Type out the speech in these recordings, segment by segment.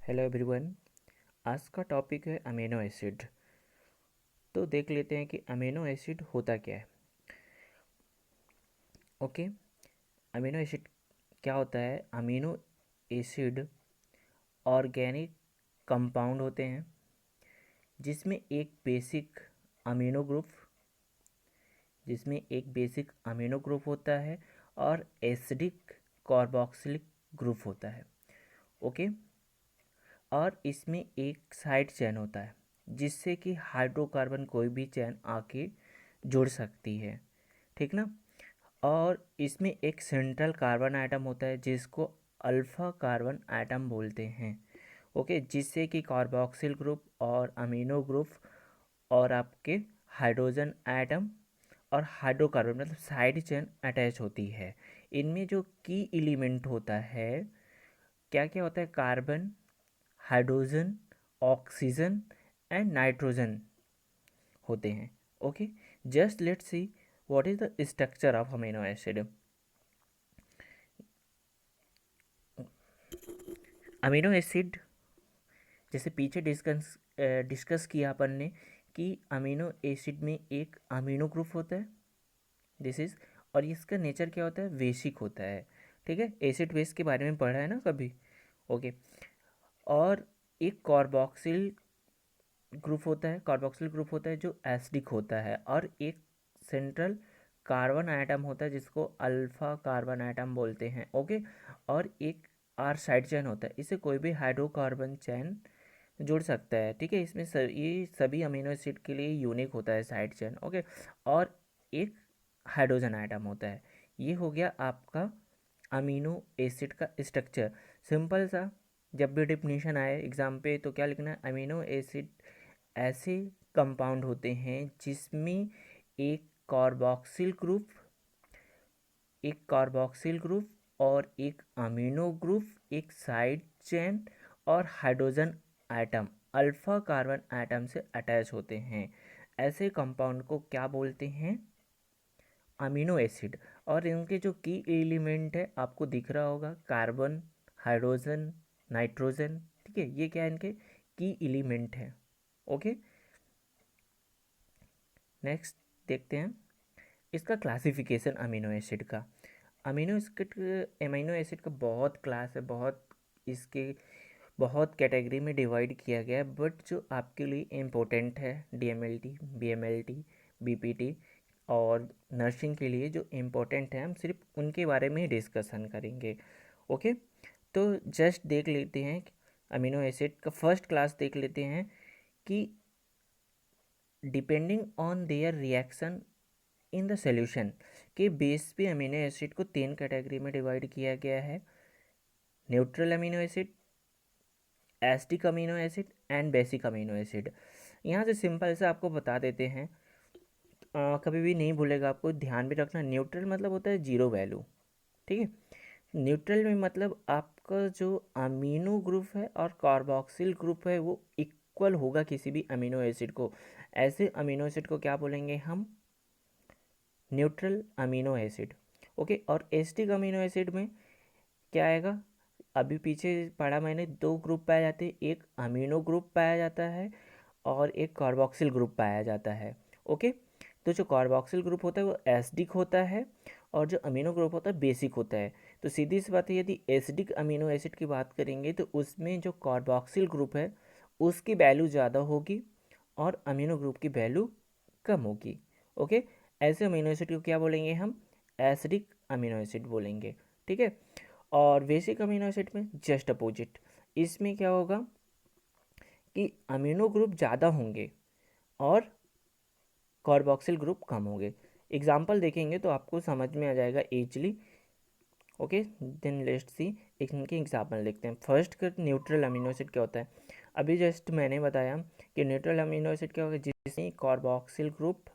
Hello everyone. आज का topic है अमीनो एसिड। तो देख लेते हैं कि अमीनो एसिड होता क्या है। ओके, अमीनो एसिड क्या होता है? अमीनो एसिड ऑर्गेनिक कंपाउंड होते हैं जिसमें एक बेसिक अमीनो ग्रुप होता है और एसिडिक कार्बोक्सिलिक ग्रुप होता है। ओके, और इसमें एक साइड चेन होता है जिससे कि हाइड्रोकार्बन कोई भी चेन आके जुड़ सकती है, ठीक ना। और इसमें एक सेंट्रल कार्बन आइटम होता है जिसको अल्फा कार्बन आइटम बोलते हैं। ओके, जिससे कि कार्बोक्सिल ग्रुप और अमीनो ग्रुप और आपके हाइड्रोजन आइटम और हाइड्रोकार्बन मतलब साइड चेन अटैच होती है। इनमें जो की एलिमेंट होता है, क्या क्या होता है? Carbon, hydrogen, oxygen and nitrogen होते हैं। Okay, just let's see what is the structure of amino acid. Amino acid जैसे पीछे डिस्कस किया अपन ने कि अमीनो एसिड में एक अमीनो ग्रुप होता है, दिस इज, और इसका नेचर क्या होता है? बेसिक होता है। ठीक है, एसिड बेस के बारे में पढ़ा है ना कभी। ओके, और एक कार्बोक्सिल ग्रुप होता है जो एसिडिक होता है, और एक सेंट्रल कार्बन आइटम होता है जिसको अल्फा कार्बन आइटम बोलते हैं। ओके, और एक आर साइड चेन होता है, इससे कोई भी हाइड्रोकार्बन चेन जुड़ सकता है। ठीक है, इसमें ये सभी अमीनो एसिड के लिए यूनिक होता है साइड चेन। ओके, और एक हाइड्रोजन आइटम होता है। ये हो गया आपका अमीनो एसिड का स्ट्रक्चर, सिंपल सा। जब भी डिफिनीशन आए एग्जाम पे तो क्या लिखना है? अमीनो एसिड ऐसे कंपाउंड होते हैं जिसमें एक कार्बोक्सिल ग्रुप और एक अमीनो ग्रुप, एक साइड चेन और hydrogen atom alpha carbon atom से अटैच होते हैं। ऐसे कंपाउंड को क्या बोलते हैं? Amino acid. और इनके जो की एलिमेंट है आपको दिख रहा होगा, कार्बन, हाइड्रोजन, नाइट्रोजन। ठीक है, ये क्या है? इनके की एलिमेंट है। ओके, नेक्स्ट देखते हैं इसका क्लासिफिकेशन अमीनो एसिड का। अमीनो एसिड का बहुत क्लास है, इसके बहुत कैटेगरी में डिवाइड किया गया है। बट जो आपके लिए इम्पोर्टेंट है, DMLT, BMLT, BPT और नर्सिंग के लिए जो इम्पोर्टेंट है, हम सिर्फ उनके बारे में ही डिस्कशन करेंगे। ओके, तो जस्ट देख लेते हैं अमीनो एसिड का फर्स्ट क्लास देख लेते हैं कि depending on their reaction in the solution के बेस पे अमीनो एसिड को 3 कैटेगरी में डिवाइड किया गया है: neutral amino acid, acidic amino acid and basic amino acid. यहाँ से सिंपल से आपको बता देते हैं, कभी भी नहीं भूलेगा, आपको ध्यान भी रखना। न्यूट्रल मतलब होता है जीरो वैल्यू। ठीक है, न्यूट्रल में मतलब आपका जो अमीनो ग्रुप है और कार्बोक्सिल ग्रुप है वो इक्वल होगा किसी भी अमीनो एसिड को। ऐसे अमीनो एसिड को क्या बोलेंगे हम? Neutral amino acid. ओके, और एसिडिक अमीनो एसिड में क्या आएगा? अभी पीछे पढ़ा मैंने, 2 ग्रुप पाए जाते हैं, एक अमीनो ग्रुप पाया जाता है और एक कार्बोक्सिल ग्रुप पाया जाता है। ओके, तो जो कार्बोक्सिल ग्रुप होता है वो एसिडिक होता है और जो अमीनो ग्रुप होता है बेसिक होता है। तो सीधी सी बात है, यदि एसिडिक अमीनो एसिड की बात करेंगे तो उसमें जो कार्बोक्सिल ग्रुप है उसकी वैल्यू ज़्यादा होगी और अमीनो ग्रुप की वैल्यू कम होगी। ओके, ऐसे अमीनो एसिड को क्या बोलेंगे हम? एसिडिक अमीनो एसिड बोलेंगे। ठीक है, और बेसिक अमीनो एसिड में जस्ट अपोजिट, इसमें क्या होगा कि अमीनो ग्रुप ज़्यादा होंगे और कार्बोक्सिल ग्रुप कम होंगे। एग्जाम्पल देखेंगे तो आपको समझ में आ जाएगा easily. Okay, then let's see, इनके एग्जाम्पल देखते हैं। फर्स्ट का न्यूट्रल अमीनो एसिड क्या होता है? अभी जस्ट मैंने बताया कि न्यूट्रल अमीनो एसिड क्या होगा, जिसमें कार्बोक्सिल ग्रुप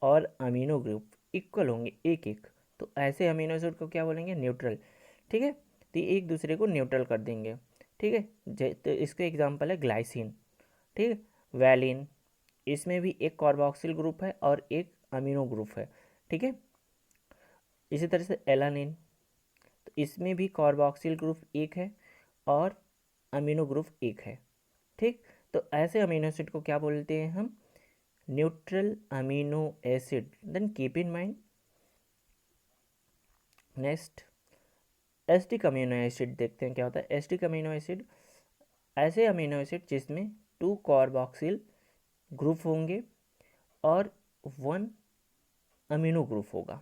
और अमीनो ग्रुप इक्वल होंगे, एक एक। तो ऐसे अमीनो एसिड को क्या बोलेंगे? न्यूट्रल। ठीक है, तो ये एक दूसरे को न्यूट्रल कर देंगे। ठीक है, तो इसका एग्जांपल है ग्लाइसिन। ठीक है, वैलिन, इसमें भी एक कार्बोक्सिल ग्रुप है और एक अमीनो ग्रुप है। ठीक है, इसी तरह से एलानिन, तो इसमें भी कार्बोक्सिल ग्रुप एक है और अमीनो ग्रुप एक है। ठीक, तो ऐसे अमीनो एसिड को क्या बोलते हैं हम? Neutral amino acid. Then keep in mind, next acidic amino acid देखते हैं क्या होता है। एसिडिक अमीनो एसिड ऐसे अमीनो एसिड जिसमें 2 कार्बोक्सिल ग्रुप होंगे और 1 अमीनो ग्रुप होगा।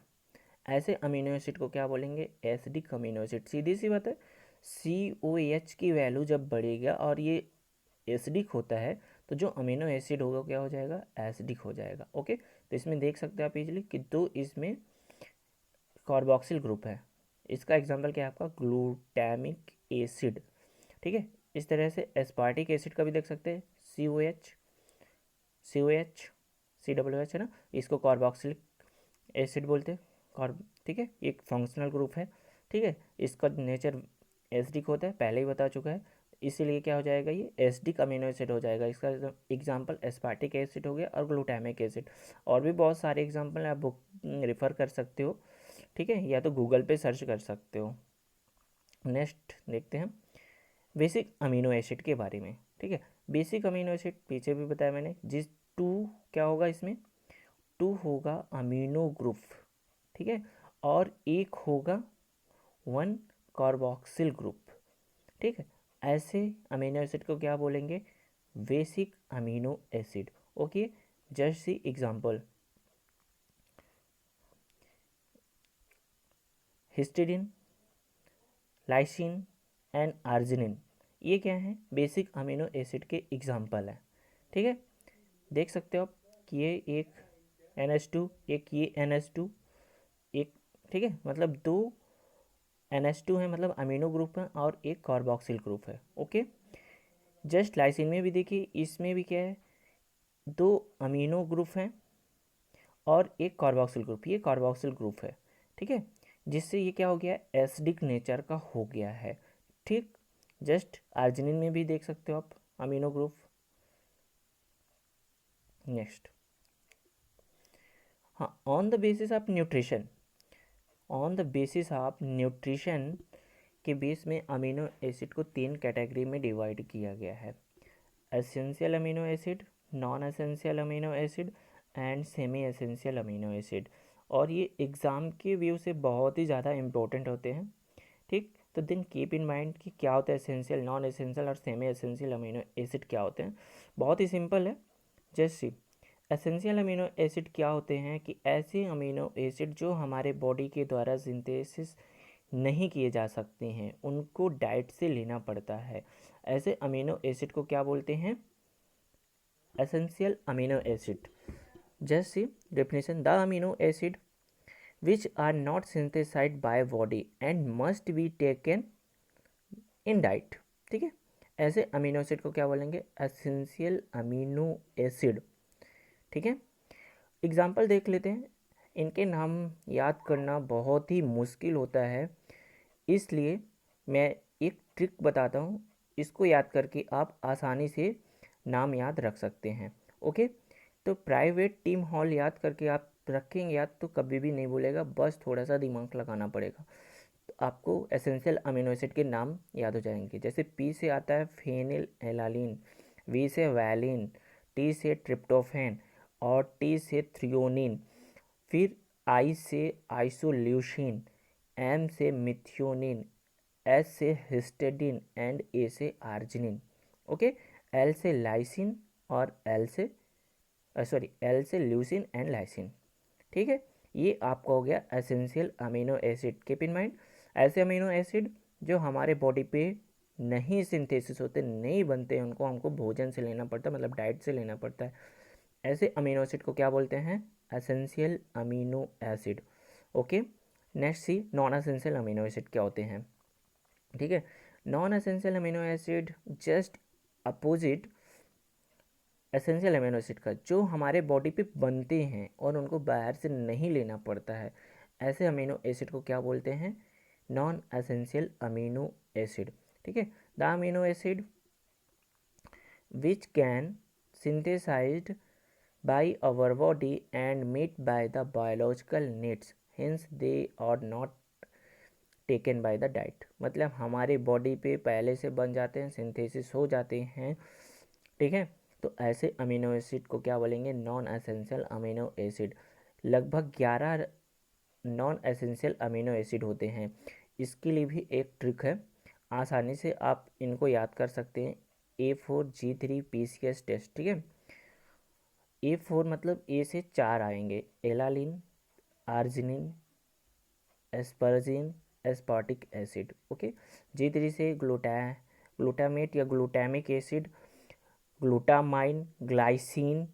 ऐसे अमीनो एसिड को क्या बोलेंगे? Acidic amino acid. सीधी सी बात है, COH की वैल्यू जब बढ़ेगा और ये एसिडिक होता है तो जो अमीनो एसिड होगा क्या हो जाएगा? एसिडिक हो जाएगा। ओके, तो इसमें देख सकते हैं आप इजीली कि दो इसमें कार्बोक्सिल ग्रुप है। इसका एग्जांपल क्या है आपका? Glutamic acid. ठीक है, इस तरह से एस्पार्टिक एसिड का भी देख सकते हैं, COH COOH है ना, इसको कार्बोक्सिलिक एसिड बोलते हैं। कार्ब, ठीक है, एक फंक्शनल ग्रुप है। ठीक है, इसका नेचर एसिडिक होता है, पहले ही बता चुका है, इसीलिए क्या हो जाएगा? ये एसिडिक अमीनो एसिड हो जाएगा। इसका एग्जांपल एस्पार्टिक एसिड हो गया और ग्लूटामिक एसिड। और भी बहुत सारे एग्जांपल आप बुक रेफर कर सकते हो, ठीक है, या तो गूगल पे सर्च कर सकते हो। नेक्स्ट देखते हैं बेसिक अमीनो एसिड के बारे में। ठीक है, बेसिक अमीनो एसिड पीछे भी बताया मैंने, जिस 2 क्या होगा इसमें? 2 होगा अमीनो ग्रुप। ठीक है, और एक होगा 1 कार्बोक्सिल ग्रुप। ठीक है, ऐसे अमीनो एसिड को क्या बोलेंगे? Basic amino acid. Okay, just see example, histidine, lysine and arginine, ये क्या है? बेसिक अमीनो एसिड के एग्जांपल है। ठीक है, देख सकते हो आप कि ये एक NH2, एक ये NH2, एक, ठीक है, मतलब 2 NH2 है, मतलब अमीनो ग्रुप है, और एक कार्बोक्सिल ग्रुप है। ओके, जस्ट लाइसिन में भी देखिए, इसमें भी क्या है? 2 अमीनो ग्रुप हैं और एक कार्बोक्सिल ग्रुप, ये कार्बोक्सिल ग्रुप है। ठीक है, जिससे ये क्या हो गया? एसिडिक नेचर का हो गया है। ठीक, जस्ट आर्जिनिन में भी देख सकते हो आप अमीनो ग्रुप। नेक्स्ट, हाँ, on the basis of nutrition, on the basis of nutrition के बेस में अमीनो एसिड को 3 कैटेगरी में डिवाइड किया गया है। Essential amino acid, non essential amino acid and semi essential amino acid. और ये एग्ज़ाम के व्यू से बहुत ही ज़्यादा इंपॉर्टेंट होते हैं। ठीक, तो देन कीप इन माइंड कि क्या होता है एसेंशियल, नॉन एसेंशियल और सेमी एसेंशियल अमीनो एसिड क्या होते हैं। बहुत ही सिंपल है। जैसे एसेंशियल अमीनो एसिड क्या होते हैं कि ऐसे अमीनो एसिड जो हमारे बॉडी के द्वारा सिंथेसिस नहीं किए जा सकते हैं, उनको डाइट से लेना पड़ता है। ऐसे अमीनो एसिड को क्या बोलते हैं? Essential amino acid. जैसे definition, the amino acid which are not synthesized by body and must be taken in diet। ठीक है, ऐसे अमीनो एसिड को क्या बोलेंगे? Essential amino acid. ठीक है, एग्जाम्पल देख लेते हैं। इनके नाम याद करना बहुत ही मुश्किल होता है, इसलिए मैं एक ट्रिक बताता हूँ, इसको याद करके आप आसानी से नाम याद रख सकते हैं। ओके, तो प्राइवेट टीम हॉल याद करके आप रखेंगे याद तो कभी भी नहीं भूलेगा, बस थोड़ा सा दिमाग लगाना पड़ेगा, तो आपको एसेंशियल अमीनो एसिड के नाम याद हो जाएंगे। जैसे पी से आता है फेनिल एलालिन, वी से वैलिन, टी से ट्रिप्टोफैन और टी से थ्रियोनिन, फिर आई से आइसोल्यूसिन, एम से मिथियोनिन, एस से हिस्टेडिन एंड ए से आर्जिनिन। ओके, एल से लाइसिन और एल से ल्यूसिन एंड लाइसिन। ठीक है, ये आपका हो गया essential amino acid. Keep in mind, ऐसे अमीनो एसिड जो हमारे बॉडी पे नहीं सिंथेसिस होते, नहीं बनते, उनको हमको भोजन से लेना पड़ता है, मतलब डाइट से लेना पड़ता है। ऐसे अमीनो एसिड को क्या बोलते हैं? Essential amino acid. Okay, next see non essential amino acid क्या होते हैं। ठीक है, non essential amino acid just opposite essential amino acid का, जो हमारे बॉडी पे बनते हैं और उनको बाहर से नहीं लेना पड़ता है, ऐसे अमीनो एसिड को क्या बोलते हैं? Non essential amino acid. ठीक है, the amino acid which can synthesized by our body and met by the biological needs, hence they are not taken by the diet, मतलब हमारे बॉडी पे पहले से बन जाते हैं, सिंथेसिस हो जाते हैं, ठीक है। तो ऐसे अमीनो एसिड को क्या बोलेंगे, नॉन एसेंशियल अमीनो एसिड। लगभग 11 नॉन एसेंशियल अमीनो एसिड होते हैं। इसके लिए भी एक ट्रिक है, आसानी से आप इनको याद कर सकते हैं। A4G3 PCS टेस्ट, ठीक है। A4 मतलब ए से 4 आएंगे, alanine, arginine, asparagine, aspartic acid, okay. G3 से ग्लूटामेट या ग्लूटामिक एसिड, ग्लूटामाइन, ग्लाइसिन,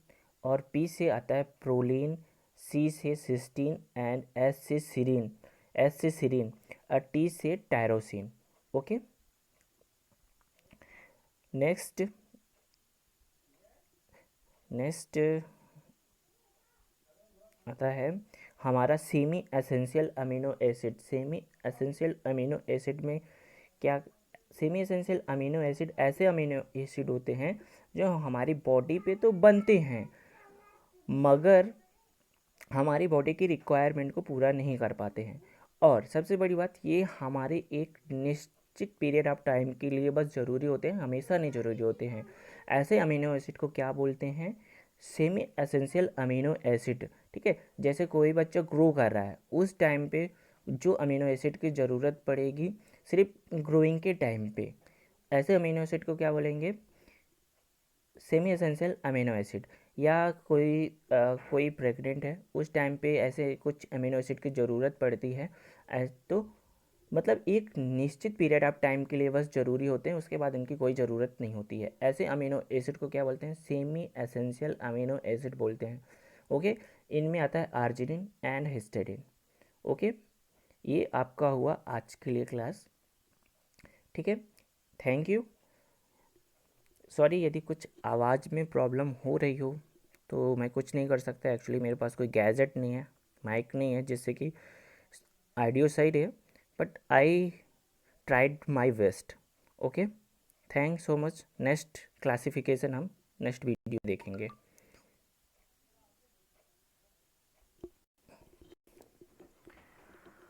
और पी से आता है प्रोलीन, सी से सिस्टीन, एंड एस से सीरीन, और टी से टायरोसिन, ओके। नेक्स्ट आता है हमारा semi essential amino acid. Semi essential amino acid में क्या, सेमी एसेंशियल अमीनो एसिड ऐसे अमीनो एसिड होते हैं जो हमारी बॉडी पे तो बनते हैं मगर हमारी बॉडी की रिक्वायरमेंट को पूरा नहीं कर पाते हैं। और सबसे बड़ी बात, ये हमारे एक निश्चित पीरियड ऑफ टाइम के लिए बस ज़रूरी होते हैं, हमेशा नहीं ज़रूरी होते हैं। ऐसे अमीनो एसिड को क्या बोलते हैं, सेमी एसेंशियल अमीनो एसिड, ठीक है। जैसे कोई बच्चा ग्रो कर रहा है, उस टाइम पे जो अमीनो एसिड की ज़रूरत पड़ेगी सिर्फ ग्रोइंग के टाइम पे, ऐसे अमीनो एसिड को क्या बोलेंगे, सेमी एसेंशियल अमीनो एसिड। या कोई प्रेग्नेंट है, उस टाइम पे ऐसे कुछ अमीनो एसिड की ज़रूरत पड़ती है, तो मतलब एक निश्चित पीरियड ऑफ टाइम के लिए बस ज़रूरी होते हैं, उसके बाद इनकी कोई ज़रूरत नहीं होती है। ऐसे अमीनो एसिड को क्या बोलते हैं, सेमी एसेंशियल अमीनो एसिड बोलते हैं, ओके। इनमें आता है आर्जिनिन एंड हिस्टेडिन, ओके। ये आपका हुआ आज के लिए क्लास, ठीक है। Thank you. सॉरी यदि कुछ आवाज़ में प्रॉब्लम हो रही हो तो मैं कुछ नहीं कर सकता, एक्चुअली मेरे पास कोई गैजेट नहीं है, माइक नहीं है जिससे कि ऑडियो सही रहे, but I tried my best, okay. Thanks so much. Next classification हम नेक्स्ट वीडियो देखेंगे।